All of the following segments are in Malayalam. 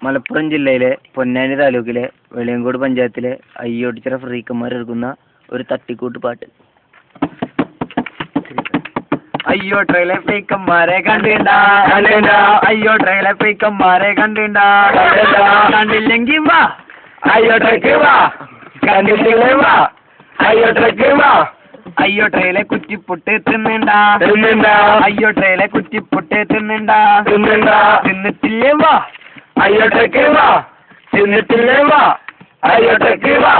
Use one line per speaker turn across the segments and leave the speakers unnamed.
മലപ്പുറം ജില്ലയിലെ പൊന്നാനി താലൂക്കിലെ വെളിയങ്കോട് പഞ്ചായത്തിലെ അയ്യോട്ടിച്ചിറ ഫ്രീക്കന്മാർ എടുക്കുന്ന ഒരു തട്ടിക്കൂട്ട് പാട്ട്. അയ്യോ ട്രെയിലെ ഫ്രീക്കന്മാരെ കണ്ടിണ്ടാ അയ്യോ ട്രെയിലെ ഫ്രീക്കന്മാരെ കണ്ടിണ്ടാ കണ്ടില്ലെങ്കിൽ വാ അയ്യോ ട്രക്ക് വാ കണ്ടിട്ടില്ലേ വാ അയ്യോ ട്രക്ക് വാ അയ്യോ ട്രെയിലെ കുറ്റിപ്പുട്ട് തിന്നണ്ടാ അയ്യോ ട്രെയിലെ കുറ്റിപ്പുട്ട് തിന്നണ്ടാ തിന്നിട്ടില്ലേ വാ അയ്യോ ട്രക്ക് വാ തിന്നിട്ടില്ലേ വാ അയ്യോ ട്രക്ക് വാ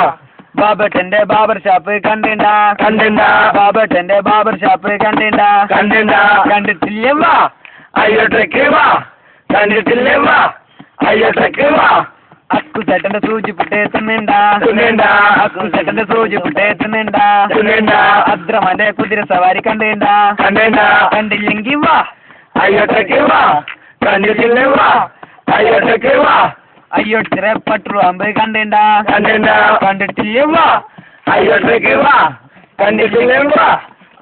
ബാബട്ടന്റെ ബാബർ ഷാപ്പ് കണ്ടിണ്ടാ ബാബട്ടന്റെ ബാബർ ഷാപ്പ് കണ്ടിണ്ടാ കണ്ടിട്ടില്ലേ വാ അയ്യോ ട്രക്ക് വാ കണ്ടിട്ടില്ലേ വാ അയ്യോ ട്രക്ക് വാ അക്കുസേട്ടന്റെ സൂചിപ്പുട്ട് തിന്നണ്ടാ അക്കുസേട്ടന്റെ സൂചിപ്പുട്ട് തിന്നണ്ടാ അദ്രമാന്റെ കുതിര സവാരി കണ്ടിണ്ടാ കണ്ടില്ലെങ്കിൽ വാ അയ്യോ ട്രക്ക് വാ കണ്ടിട്ടില്ലേ വാ അയ്യോ ട്രക്ക് വാ അയ്യോ ട്രെ പെട്രോൾ പമ്പ് കണ്ടിണ്ടാ കണ്ടിട്ടില്ലേ വാ അയ്യോ ട്രക്ക് വാ കണ്ടിട്ടില്ലേ വാ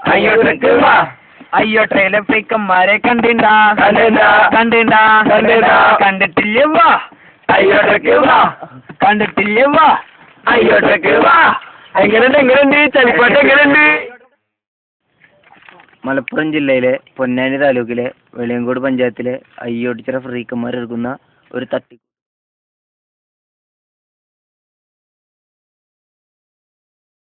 അയ്യോ ട്രക്ക് വാ അയ്യോ ട്രെയിലെ ഫ്രീക്കന്മാരെ കണ്ടിണ്ടാ കണ്ടിട്ടില്ലേ വാ അയ്യോ ട്രക്ക് വാ കണ്ടിട്ടില്ലേ വാ അയ്യോ ട്രക്ക് വാ എങ്ങനെയുണ്ട് ചളിപ്പാട്ട് എങ്ങനെയുണ്ട്? മലപ്പുറം ജില്ലയിലെ പൊന്നാനി താലൂക്കിലെ വെളിയങ്കോട് പഞ്ചായത്തിലെ അയ്യോട്ടിച്ചിറ ഫ്രീക്കന്മാർ എടുക്കുന്ന ഒരു തട്ടി